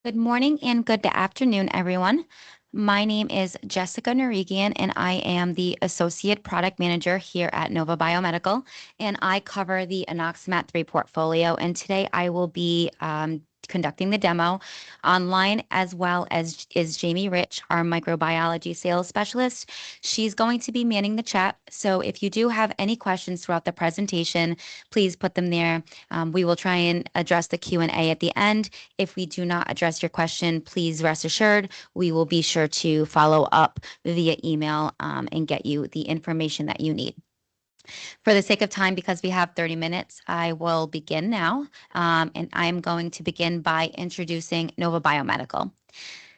Good morning and good afternoon, everyone. My name is Jessica Narigian, and I am the Associate Product Manager here at Nova Biomedical, and I cover the Anoxomat III portfolio. And today I will be conducting the demo online, as well as is Jamie Rich, our microbiology sales specialist. She's going to be manning the chat. So if you do have any questions throughout the presentation, please put them there. We will try and address the Q&A at the end. If we do not address your question, please rest assured we will be sure to follow up via email and get you the information that you need. For the sake of time, because we have 30 minutes, I will begin now. And I'm going to begin by introducing Nova Biomedical.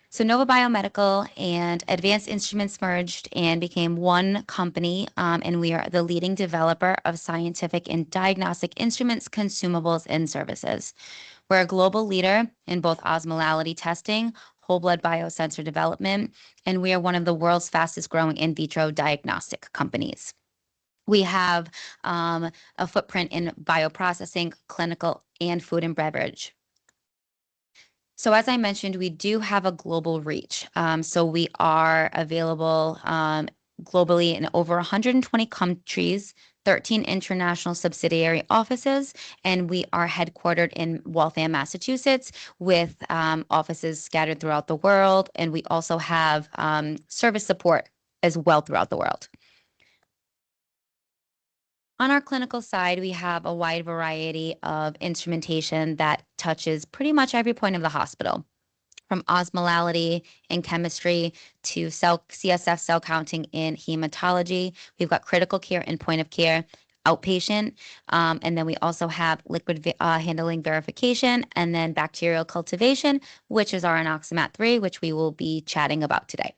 So Nova Biomedical and Advanced Instruments merged and became one company, and we are the leading developer of scientific and diagnostic instruments, consumables, and services. We're a global leader in both osmolality testing, whole blood biosensor development, and we are one of the world's fastest growing in vitro diagnostic companies. We have a footprint in bioprocessing, clinical, and food and beverage. So as I mentioned, we do have a global reach. So we are available globally in over 120 countries, 13 international subsidiary offices, and we are headquartered in Waltham, Massachusetts, with offices scattered throughout the world. And we also have service support as well throughout the world. On our clinical side, we have a wide variety of instrumentation that touches pretty much every point of the hospital, from osmolality and chemistry to CSF cell counting in hematology. We've got critical care and point of care, outpatient, and then we also have liquid handling verification, and then bacterial cultivation, which is our Anoxomat III, which we will be chatting about today.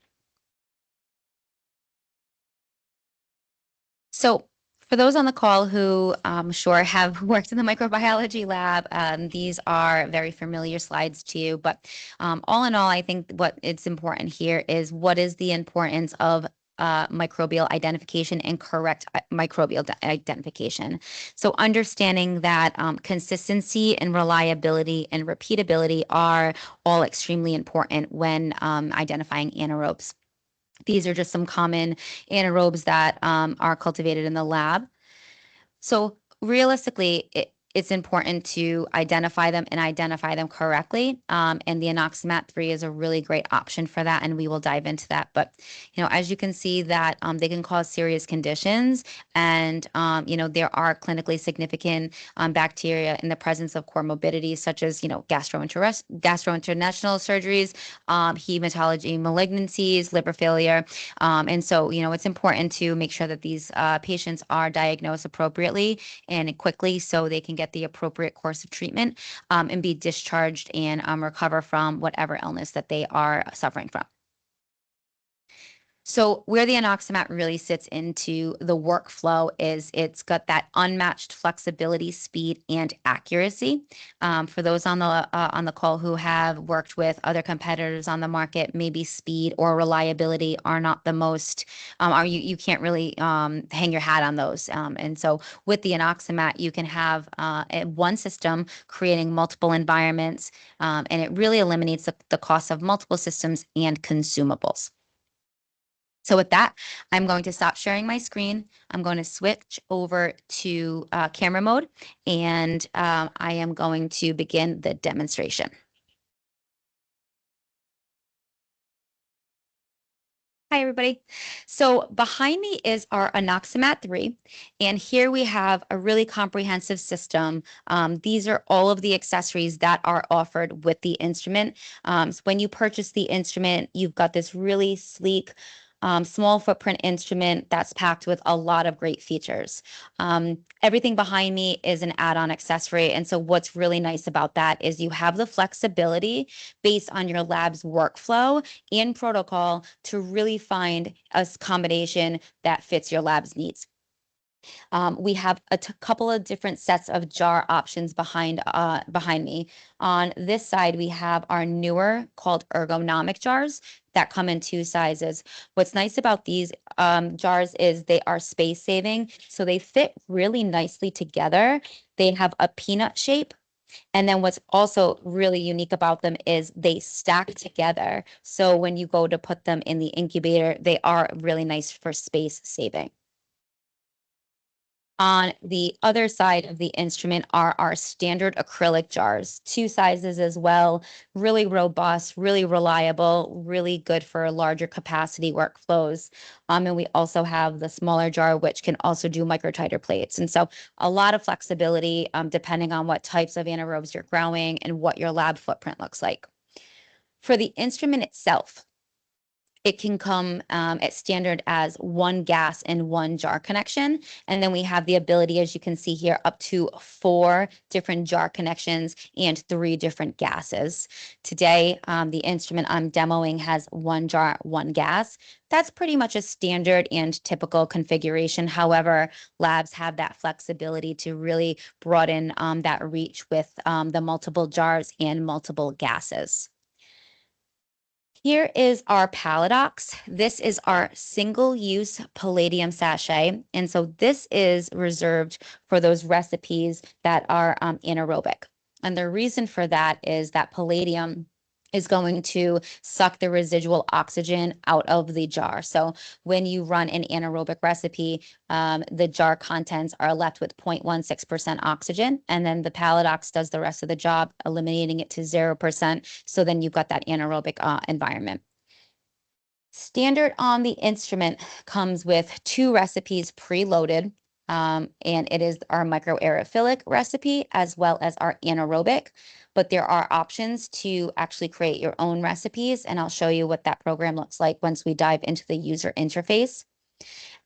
So for those on the call who I'm sure have worked in the microbiology lab, these are very familiar slides to you. But all in all, I think what it's important here is what is the importance of microbial identification and correct microbial identification. So understanding that consistency and reliability and repeatability are all extremely important when identifying anaerobes. These are just some common anaerobes that are cultivated in the lab. So realistically, it's important to identify them and identify them correctly. And the Anoxomat III is a really great option for that, and we will dive into that. But, as you can see that they can cause serious conditions, and, there are clinically significant bacteria in the presence of comorbidities such as, gastrointestinal surgeries, hematology malignancies, liver failure. And so, it's important to make sure that these patients are diagnosed appropriately and quickly so they can get the appropriate course of treatment and be discharged and recover from whatever illness that they are suffering from. So where the Anoxomat really sits into the workflow is it's got that unmatched flexibility, speed, and accuracy. For those on the call who have worked with other competitors on the market, maybe speed or reliability are not the most, you can't really hang your hat on those. And so with the Anoxomat, you can have one system creating multiple environments, and it really eliminates the cost of multiple systems and consumables. So with that, I'm going to stop sharing my screen. I'm going to switch over to camera mode, and I am going to begin the demonstration. Hi, everybody. So behind me is our Anoxomat III, and here we have a really comprehensive system. These are all of the accessories that are offered with the instrument. So when you purchase the instrument, you've got this really sleek, small footprint instrument that's packed with a lot of great features. Everything behind me is an add-on accessory. And so what's really nice about that is you have the flexibility based on your lab's workflow and protocol to really find a combination that fits your lab's needs. We have a couple of different sets of jar options behind me. On this side, we have our newer called ergonomic jars that come in two sizes. What's nice about these jars is they are space saving, so they fit really nicely together. They have a peanut shape And then what's also really unique about them is they stack together. So when you go to put them in the incubator, they are really nice for space saving. On the other side of the instrument are our standard acrylic jars, two sizes as well, really robust, really reliable, really good for larger capacity workflows. And we also have the smaller jar, which can also do microtiter plates. And so a lot of flexibility depending on what types of anaerobes you're growing and what your lab footprint looks like. For the instrument itself, it can come at standard as one gas and one jar connection. And then we have the ability, as you can see here, up to 4 different jar connections and 3 different gases. Today, the instrument I'm demoing has 1 jar, 1 gas. That's pretty much a standard and typical configuration. However, labs have that flexibility to really broaden that reach with the multiple jars and multiple gases. Here is our Paladox. This is our single-use palladium sachet. And so this is reserved for those recipes that are anaerobic. And the reason for that is that palladium is going to suck the residual oxygen out of the jar. So when you run an anaerobic recipe, the jar contents are left with 0.16% oxygen, and then the Paladox does the rest of the job, eliminating it to 0%. So then you've got that anaerobic environment. Standard on the instrument comes with 2 recipes preloaded, and it is our microaerophilic recipe as well as our anaerobic. But there are options to actually create your own recipes, and I'll show you what that program looks like once we dive into the user interface.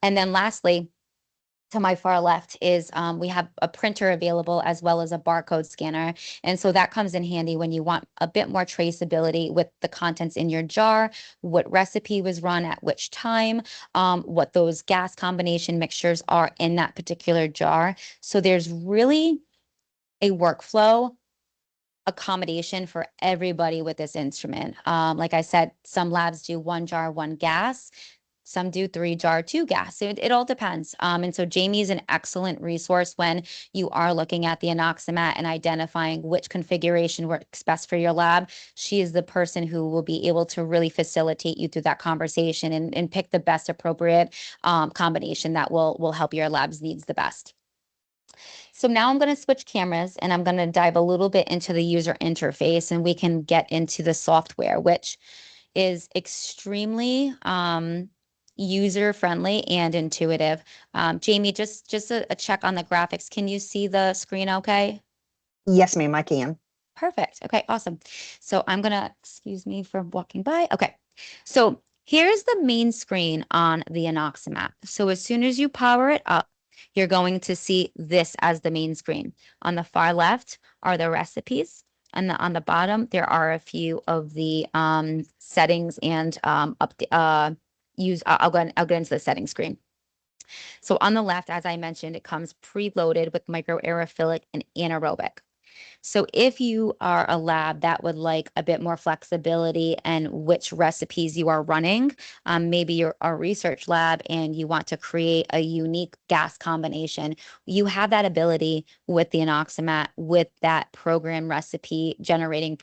And then lastly, to my far left is we have a printer available as well as a barcode scanner. And so that comes in handy when you want a bit more traceability with the contents in your jar, what recipe was run at which time, what those gas combination mixtures are in that particular jar. So there's really a workflow accommodation for everybody with this instrument. Like I said, some labs do 1 jar, 1 gas. Some do 3 jar, 2 gas. It all depends. And so Jamie is an excellent resource when you are looking at the Anoxomat and identifying which configuration works best for your lab. She is the person who will be able to really facilitate you through that conversation and pick the best appropriate combination that will help your lab's needs the best. So now I'm going to switch cameras and I'm going to dive a little bit into the user interface, and we can get into the software, which is extremely user friendly and intuitive. Jamie, just a check on the graphics. Can you see the screen okay? Yes, ma'am, I can. Perfect. Okay, awesome. So I'm gonna, excuse me for walking by. Okay, so here's the main screen on the Anoxomat. So as soon as you power it up, you're going to see this as the main screen. On the far left are the recipes, and on the bottom there are a few of the settings and I'll get into the settings screen. So on the left, as I mentioned, it comes preloaded with microaerophilic and anaerobic. So if you are a lab that would like a bit more flexibility and which recipes you are running, maybe you're a research lab and you want to create a unique gas combination, you have that ability with the Anoxomat with that program recipe generating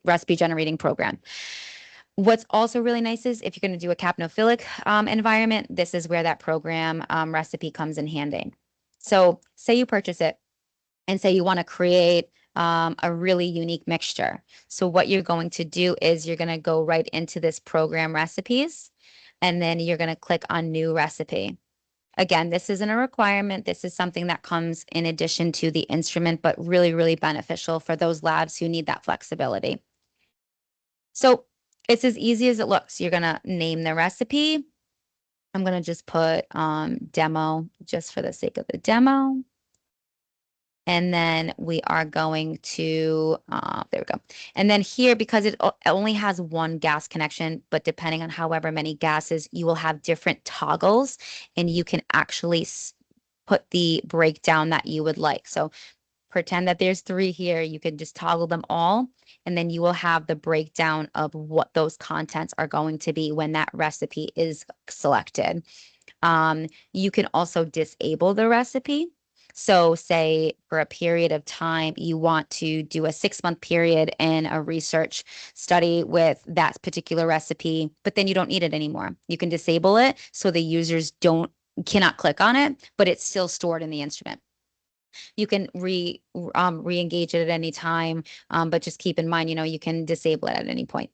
recipe generating program. What's also really nice is if you're going to do a capnophilic environment, this is where that program recipe comes in handy. So say you purchase it and say you want to create a really unique mixture. So what you're going to do is you're going to go right into this program recipes, and then you're going to click on new recipe. Again, this isn't a requirement. This is something that comes in addition to the instrument, but really, really beneficial for those labs who need that flexibility. So it's as easy as it looks. You're going to name the recipe. I'm going to just put demo just for the sake of the demo. And then we are going to, there we go. And then here, because it only has 1 gas connection, but depending on however many gases, you will have different toggles, and you can actually put the breakdown that you would like. So pretend that there's 3 here. You can just toggle them all, and then you will have the breakdown of what those contents are going to be when that recipe is selected. You can also disable the recipe. So say for a period of time, you want to do a 6-month period in a research study with that particular recipe, but then you don't need it anymore. You can disable it so the users cannot click on it, but it's still stored in the instrument. You can re-engage it at any time, but just keep in mind, you can disable it at any point.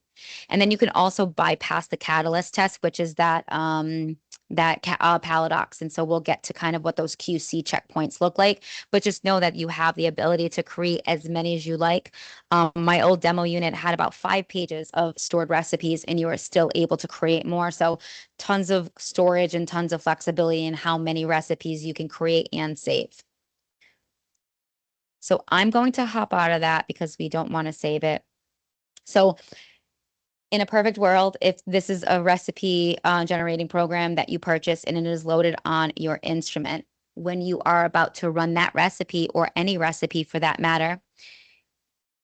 And then you can also bypass the catalyst test, which is that paradox. And so we'll get to kind of what those QC checkpoints look like, but just know that you have the ability to create as many as you like. My old demo unit had about 5 pages of stored recipes, and you are still able to create more. So tons of storage and tons of flexibility in how many recipes you can create and save. So I'm going to hop out of that because we don't want to save it. So in a perfect world, if this is a recipe generating program that you purchase and it is loaded on your instrument, when you are about to run that recipe or any recipe for that matter,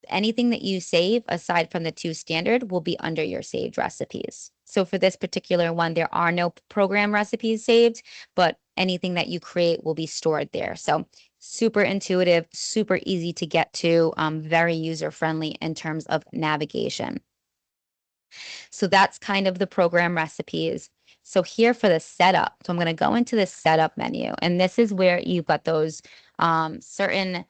anything that you save aside from the 2 standard will be under your saved recipes. So for this particular one, there are no program recipes saved, but anything that you create will be stored there. So super intuitive, super easy to get to, very user friendly in terms of navigation. So that's kind of the program recipes. So here for the setup, so I'm going to go into the setup menu, and this is where you've got those certain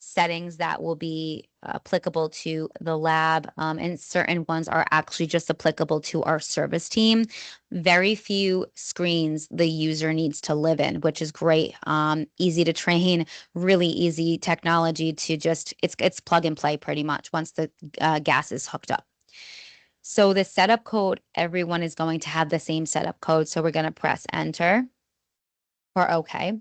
settings that will be applicable to the lab, and certain ones are actually just applicable to our service team. Very few screens the user needs to live in, which is great. Easy to train, really easy technology to just, it's plug and play pretty much once the gas is hooked up. So the setup code, everyone is going to have the same setup code. So we're going to press enter or OK.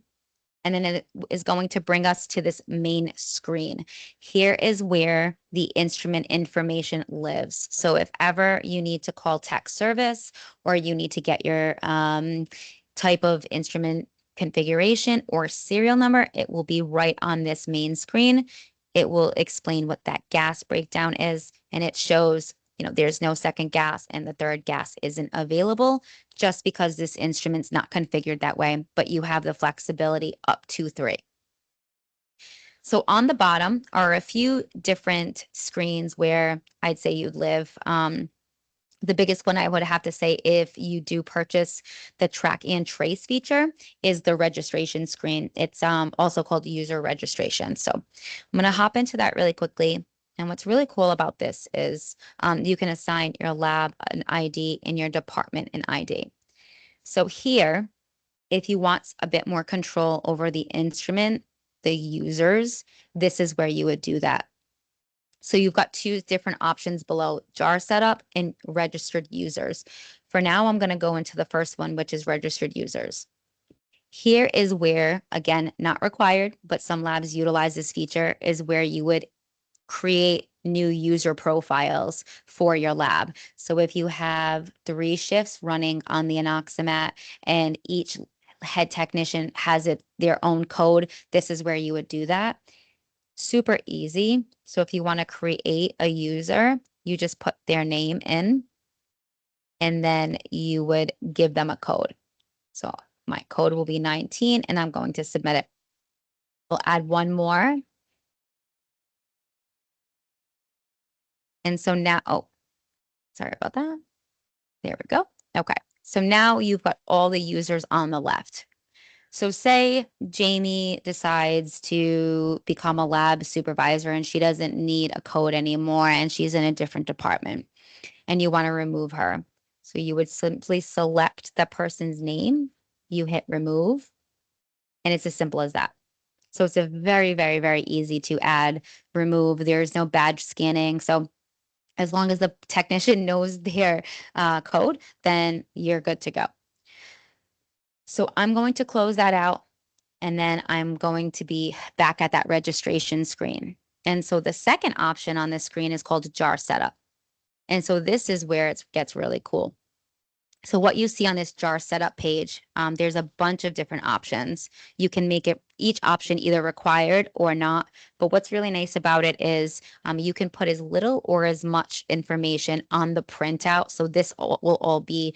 And then it is going to bring us to this main screen. Here is where the instrument information lives. So if ever you need to call tech service or you need to get your type of instrument configuration or serial number, it will be right on this main screen. It will explain what that gas breakdown is, and it shows, there's no second gas and the third gas isn't available just because this instrument's not configured that way, but you have the flexibility up to 3. So on the bottom are a few different screens where I'd say you'd live. The biggest one I would have to say, if you do purchase the track and trace feature, is the registration screen. It's also called user registration. So I'm going to hop into that really quickly. And what's really cool about this is you can assign your lab an ID and your department an ID. So here, if you want a bit more control over the instrument, the users, this is where you would do that. So you've got 2 different options below: jar setup and registered users. For now, I'm going to go into the first one, which is registered users. Here is where, again, not required, but some labs utilize this feature, is where you would create new user profiles for your lab. So if you have 3 shifts running on the Anoxomat and each head technician has their own code, this is where you would do that. Super easy. So if you want to create a user, you just put their name in, and then you would give them a code. So my code will be 19, and I'm going to submit it. We'll add one more. And so now, oh, sorry about that. There we go. Okay. So now you've got all the users on the left. So say Jamie decides to become a lab supervisor and she doesn't need a code anymore and she's in a different department and you want to remove her. So you would simply select the person's name, you hit remove, and it's as simple as that. So it's a very, very, very easy to add, remove. There's no badge scanning. So as long as the technician knows their code, then you're good to go. So I'm going to close that out, and then I'm going to be back at that registration screen. And so the second option on this screen is called jar setup. And so this is where it gets really cool. So what you see on this jar setup page, there's a bunch of different options. You can make it each option either required or not. But what's really nice about it is you can put as little or as much information on the printout. So this will all be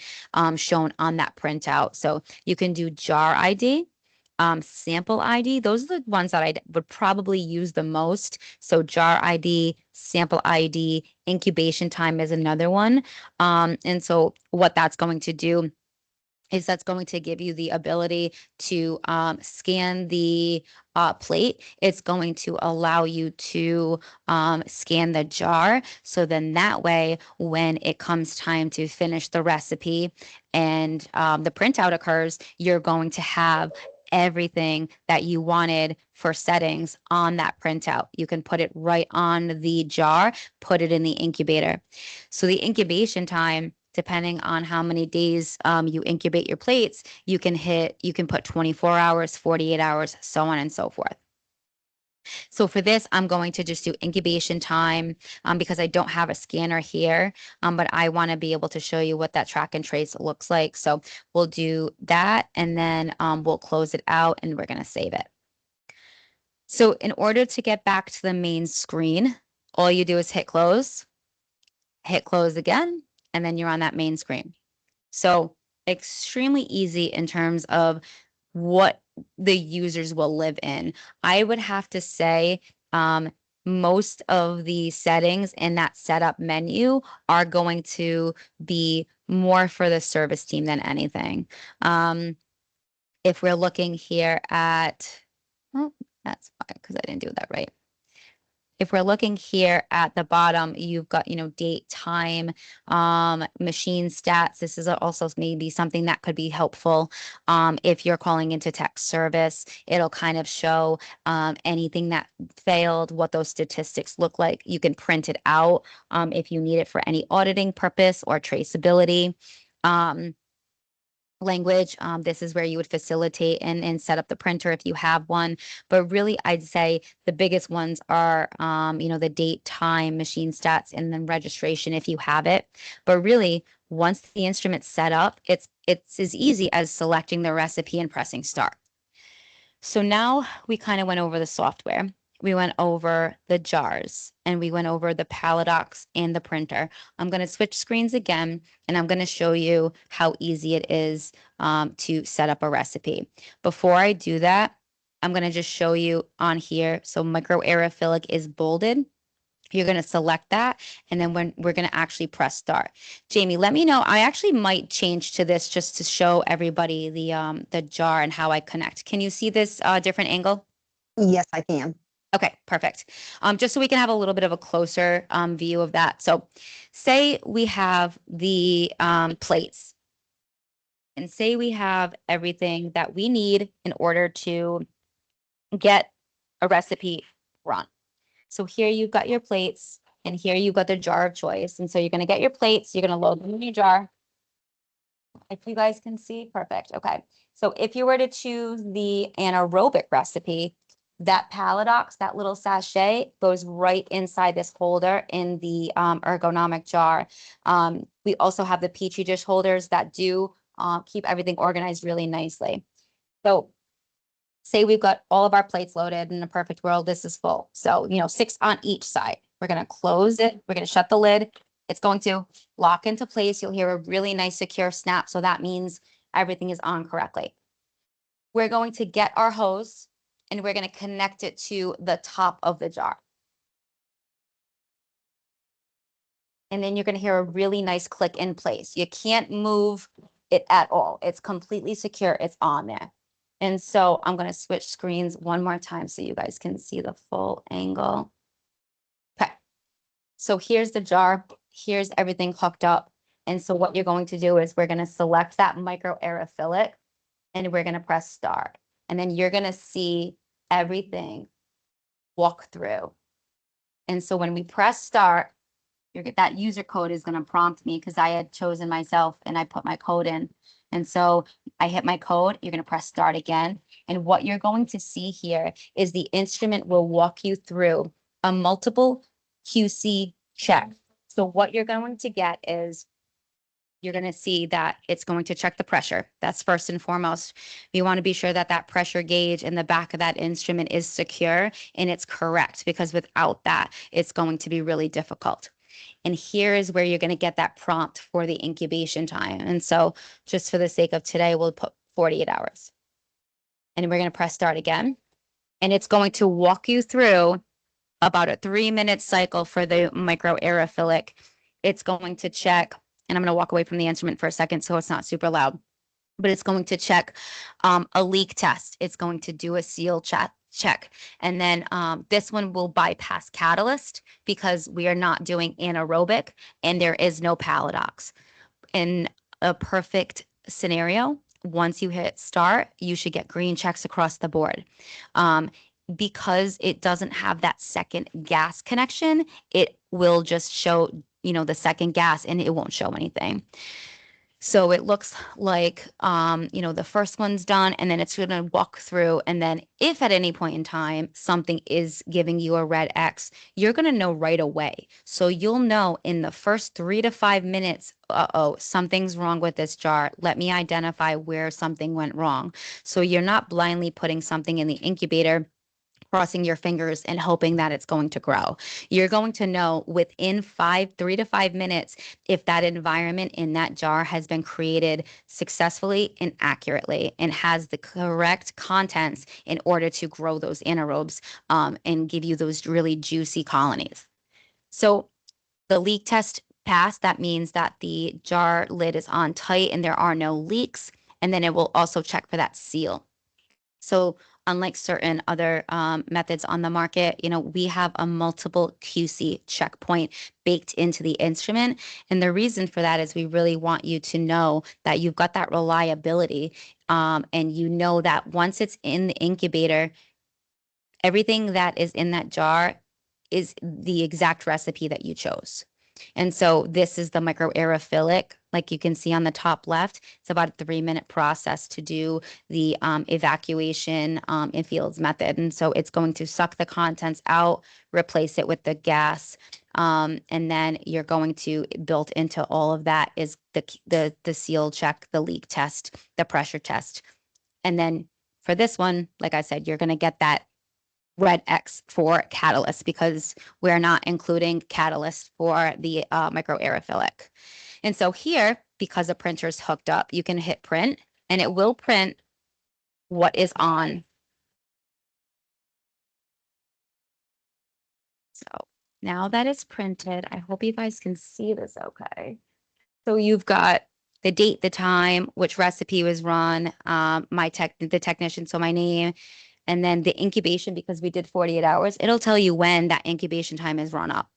shown on that printout. So you can do jar ID. Sample ID, those are the ones that I would probably use the most. So jar ID, sample ID, incubation time is another one. And so what that's going to do is that's going to give you the ability to scan the plate. It's going to allow you to scan the jar. So then that way, when it comes time to finish the recipe and the printout occurs, you're going to have everything that you wanted for settings on that printout. You can put it right on the jar, put it in the incubator. So the incubation time, depending on how many days you incubate your plates, you can put 24 hours, 48 hours, so on and so forth. So for this, I'm going to just do incubation time because I don't have a scanner here, but I want to be able to show you what that track and trace looks like. So we'll do that and then we'll close it out and we're going to save it. So in order to get back to the main screen, all you do is hit close again, and then you're on that main screen. So extremely easy in terms of what the users will live in. I would have to say most of the settings in that setup menu are going to be more for the service team than anything. If we're looking here at, oh, that's fine because I didn't do that right. If we're looking here at the bottom, you've got, date, time, machine stats. This is also maybe something that could be helpful. If you're calling into tech service, it'll kind of show anything that failed, what those statistics look like. You can print it out if you need it for any auditing purpose or traceability. Language. This is where you would facilitate and set up the printer if you have one. But really, I'd say the biggest ones are, the date, time, machine stats, and then registration if you have it. But really, once the instrument's set up, it's as easy as selecting the recipe and pressing start. So now we kind of went over the software. We went over the jars and we went over the Paladox and the printer. I'm going to switch screens again and I'm going to show you how easy it is to set up a recipe. Before I do that, I'm going to just show you on here. So microaerophilic is bolded. You're going to select that, and then when we're going to actually press start. Jamie, let me know. I actually might change to this just to show everybody the jar and how I connect. Can you see this different angle? Yes, I can. Okay, perfect. Just so we can have a little bit of a closer view of that. So say we have the plates, and say we have everything that we need in order to get a recipe run. So here you've got your plates, and here you've got the jar of choice. And so you're going to get your plates, you're going to load them in your jar. If you guys can see, perfect. Okay. So if you were to choose the anaerobic recipe, that Paladox, that little sachet, goes right inside this holder in the ergonomic jar. We also have the Petri dish holders that do keep everything organized really nicely. So say we've got all of our plates loaded. In a perfect world, this is full. So, 6 on each side. We're going to close it. We're going to shut the lid. It's going to lock into place. You'll hear a really nice secure snap. So that means everything is on correctly. We're going to get our hose and we're going to connect it to the top of the jar. And then you're going to hear a really nice click in place. You can't move it at all. It's completely secure. It's on there. And so I'm going to switch screens one more time so you guys can see the full angle. Okay. So here's the jar. Here's everything hooked up. And so what you're going to do is we're going to select that microaerophilic and we're going to press start. And then you're going to see everything walk through. And so when we press start, that user code is going to prompt me because I had chosen myself and I put my code in. And so I hit my code, you're going to press start again. And what you're going to see here is the instrument will walk you through a multiple QC check. So what you're going to get is you're going to see that it's going to check the pressure. That's first and foremost. We want to be sure that that pressure gauge in the back of that instrument is secure and it's correct, because without that, it's going to be really difficult. And here is where you're going to get that prompt for the incubation time. And so just for the sake of today, we'll put 48 hours. And we're going to press start again. And it's going to walk you through about a 3-minute cycle for the microaerophilic. It's going to check, and I'm going to walk away from the instrument for a second so it's not super loud, but it's going to check a leak test. It's going to do a seal check. And then this one will bypass catalyst because we are not doing anaerobic and there is no paladox. In a perfect scenario, once you hit start, you should get green checks across the board. Because it doesn't have that second gas connection, it will just show, the second gas and it won't show anything. So it looks like, the first one's done, and then it's going to walk through. And then if at any point in time something is giving you a red X, you're going to know right away. So you'll know in the first 3 to 5 minutes, something's wrong with this jar. Let me identify where something went wrong. So you're not blindly putting something in the incubator, crossing your fingers and hoping that it's going to grow. You're going to know within 3 to 5 minutes if that environment in that jar has been created successfully and accurately and has the correct contents in order to grow those anaerobes and give you those really juicy colonies. So the leak test passed. That means that the jar lid is on tight and there are no leaks. And then it will also check for that seal. So unlike certain other methods on the market, we have a multiple QC checkpoint baked into the instrument. And the reason for that is we really want you to know that you've got that reliability, and you know that once it's in the incubator, everything that is in that jar is the exact recipe that you chose. And so this is the microaerophilic, like you can see on the top left. It's about a 3-minute process to do the evacuation in fields method. And so it's going to suck the contents out, replace it with the gas, and then you're going to, built into all of that is the seal check, the leak test, the pressure test. And then for this one, like I said, you're going to get that red X for catalyst because we're not including catalyst for the microaerophilic. And so here, because the printer's hooked up, you can hit print and it will print what is on. So now that it's printed, I hope you guys can see this okay. So you've got the date, the time, which recipe was run, the technician, so my name, and then the incubation, because we did 48 hours, it'll tell you when that incubation time is run up.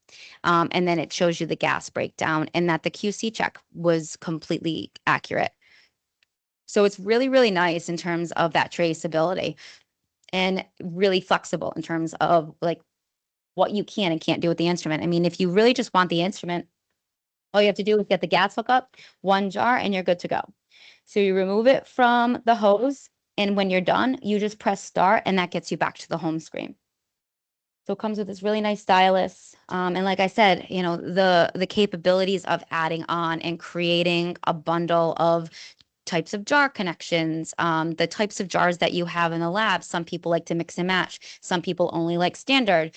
And then it shows you the gas breakdown and that the QC check was completely accurate. So it's really, really nice in terms of that traceability and really flexible in terms of like what you can and can't do with the instrument. I mean, if you really just want the instrument, all you have to do is get the gas hookup, one jar, and you're good to go. So you remove it from the hose, and when you're done, you just press start, and that gets you back to the home screen. So it comes with this really nice stylus. And like I said, the capabilities of adding on and creating a bundle of types of jar connections, the types of jars that you have in the lab. Some people like to mix and match. Some people only like standard.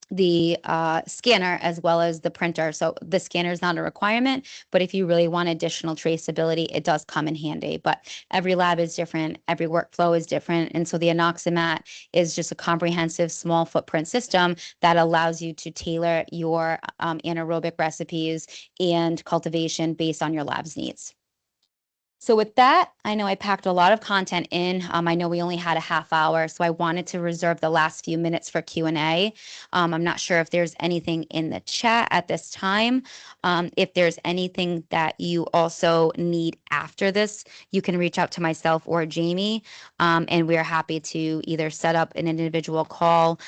The scanner as well as the printer. So the scanner is not a requirement, but if you really want additional traceability, it does come in handy. But every lab is different, every workflow is different. And so the Anoxomat is just a comprehensive small footprint system that allows you to tailor your anaerobic recipes and cultivation based on your lab's needs. So with that, I know I packed a lot of content in. I know we only had a half hour, so I wanted to reserve the last few minutes for Q&A. I'm not sure if there's anything in the chat at this time. If there's anything that you also need after this, you can reach out to myself or Jamie, and we're happy to either set up an individual call,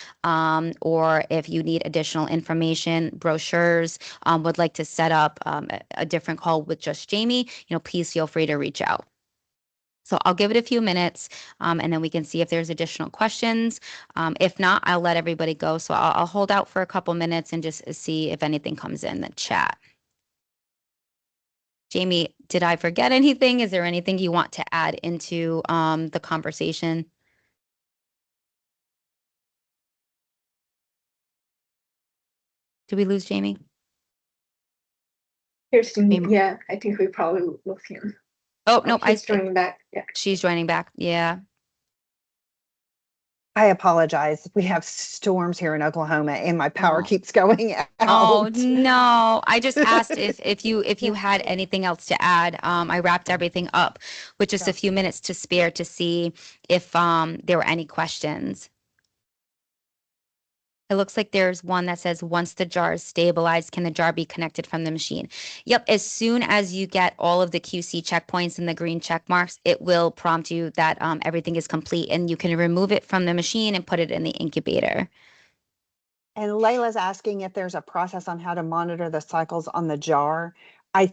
or if you need additional information, brochures, would like to set up a different call with just Jamie, please feel free to reach out. So I'll give it a few minutes, and then we can see if there's additional questions. If not, I'll let everybody go. So I'll hold out for a couple minutes and just see if anything comes in the chat. Jamie, did I forget anything? Is there anything you want to add into the conversation? Did we lose Jamie? Kirsten, Maybe. yeah, I think we probably lost him. Oh, no, he's joining back. Yeah. She's joining back. Yeah. I apologize. We have storms here in Oklahoma and my power Oh, keeps going oh out. no. I just asked if you had anything else to add. I wrapped everything up with just a Yeah. few minutes to spare to see if there were any questions. It looks like there's one that says, once the jar is stabilized, can the jar be connected from the machine? Yep, as soon as you get all of the QC checkpoints and the green check marks, it will prompt you that everything is complete and you can remove it from the machine and put it in the incubator. And Layla's asking if there's a process on how to monitor the cycles on the jar. I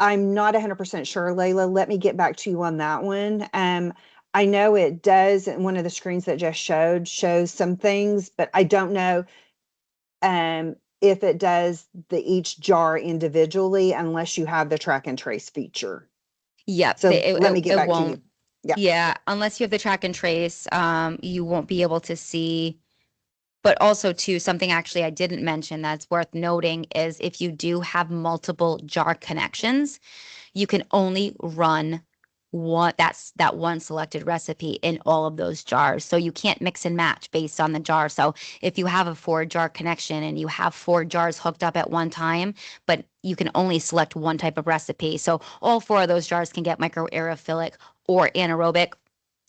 I'm not 100% sure, Layla. Let me get back to you on that one. I know it does, and one of the screens that just showed shows some things, but I don't know if it does each jar individually unless you have the track and trace feature. Yep, So let me get it back to won't. you. Yeah. Yeah, unless you have the track and trace, you won't be able to see. But also, too, something actually I didn't mention that's worth noting is if you do have multiple jar connections, you can only run that one selected recipe in all of those jars. So you can't mix and match based on the jar. So if you have a 4 jar connection and you have 4 jars hooked up at one time, but you can only select one type of recipe. So all 4 of those jars can get micro aerophilic or anaerobic,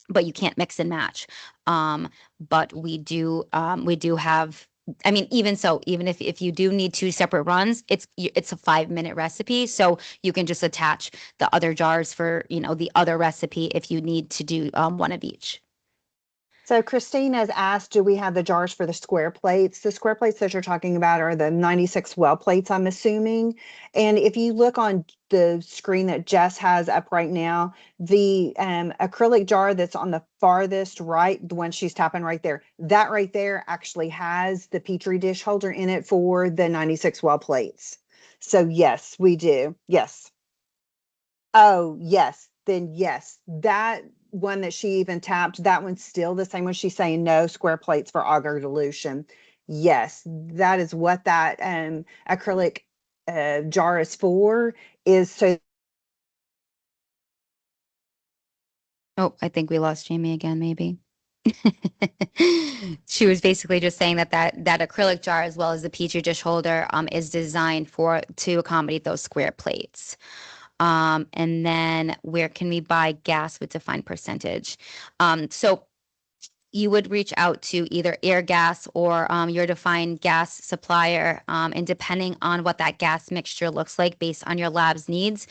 but you can't mix and match. Um, but we do have. I mean, even so, even if you do need 2 separate runs, it's a 5-minute recipe, so you can just attach the other jars for the other recipe if you need to do one of each. So Christina's asked, do we have the jars for the square plates? The square plates that you're talking about are the 96 well plates, I'm assuming. And if you look on the screen that Jess has up right now, the acrylic jar that's on the farthest right, the one she's tapping right there, that right there actually has the Petri dish holder in it for the 96 well plates. So yes, we do. Yes. Oh, yes. Then yes, that one that she even tapped, that one's still the same one. She's saying no square plates for agar dilution. Yes, that is what that acrylic jar is for, is so. Oh, I think we lost Jamie again, maybe. She was basically just saying that acrylic jar as well as the petri dish holder is designed for to accommodate those square plates. And then where can we buy gas with defined percentage? So you would reach out to either air gas or your defined gas supplier. And depending on what that gas mixture looks like based on your lab's needs,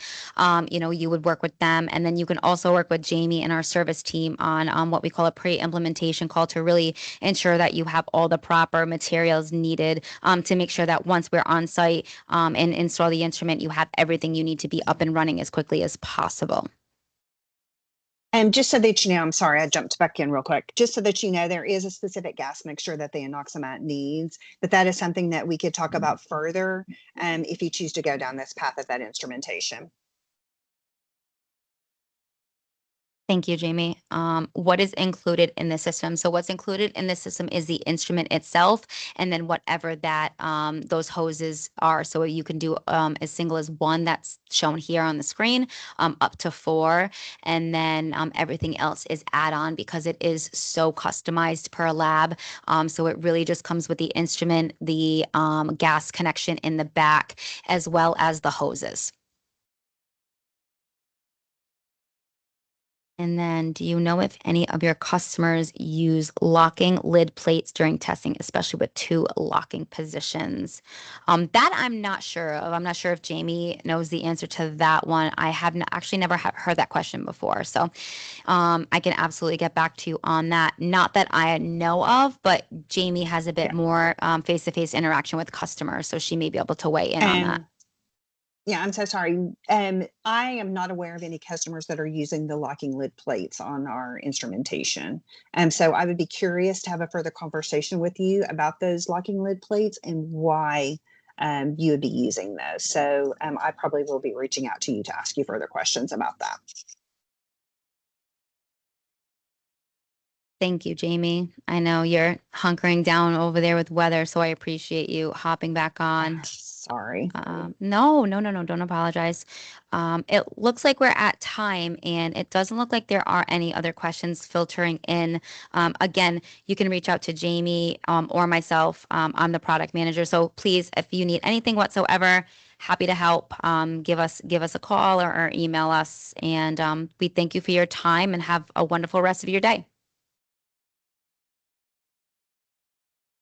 you would work with them. And then you can also work with Jamie and our service team on what we call a pre-implementation call to really ensure that you have all the proper materials needed to make sure that once we're on site and install the instrument, you have everything you need to be up and running as quickly as possible. And just so that you know, I'm sorry, I jumped back in real quick. Just so that you know, there is a specific gas mixture that the Anoxomat needs, but that is something that we could talk about further if you choose to go down this path of that instrumentation. Thank you, Jamie. What is included in the system? So what's included in the system is the instrument itself, and then whatever that those hoses are. So you can do as single as one that's shown here on the screen, up to 4, and then everything else is add-on because it is so customized per lab. So it really just comes with the instrument, the gas connection in the back, as well as the hoses. And then, do you know if any of your customers use locking lid plates during testing, especially with 2 locking positions? That I'm not sure of. I'm not sure if Jamie knows the answer to that one. I have actually never heard that question before. So I can absolutely get back to you on that. Not that I know of, but Jamie has a bit Yeah. more face-to-face interaction with customers, so she may be able to weigh in on that. Um, yeah, I'm so sorry. I am not aware of any customers that are using the locking lid plates on our instrumentation. So I would be curious to have a further conversation with you about those locking lid plates and why you would be using those. So I probably will be reaching out to you to ask you further questions about that. Thank you, Jamie. I know you're hunkering down over there with weather, so I appreciate you hopping back on. Sorry. No, no, no, no, don't apologize. It looks like we're at time, and it doesn't look like there are any other questions filtering in. Again, you can reach out to Jamie or myself. I'm the product manager, so please, if you need anything whatsoever, happy to help. Give us a call or email us, and we thank you for your time and have a wonderful rest of your day.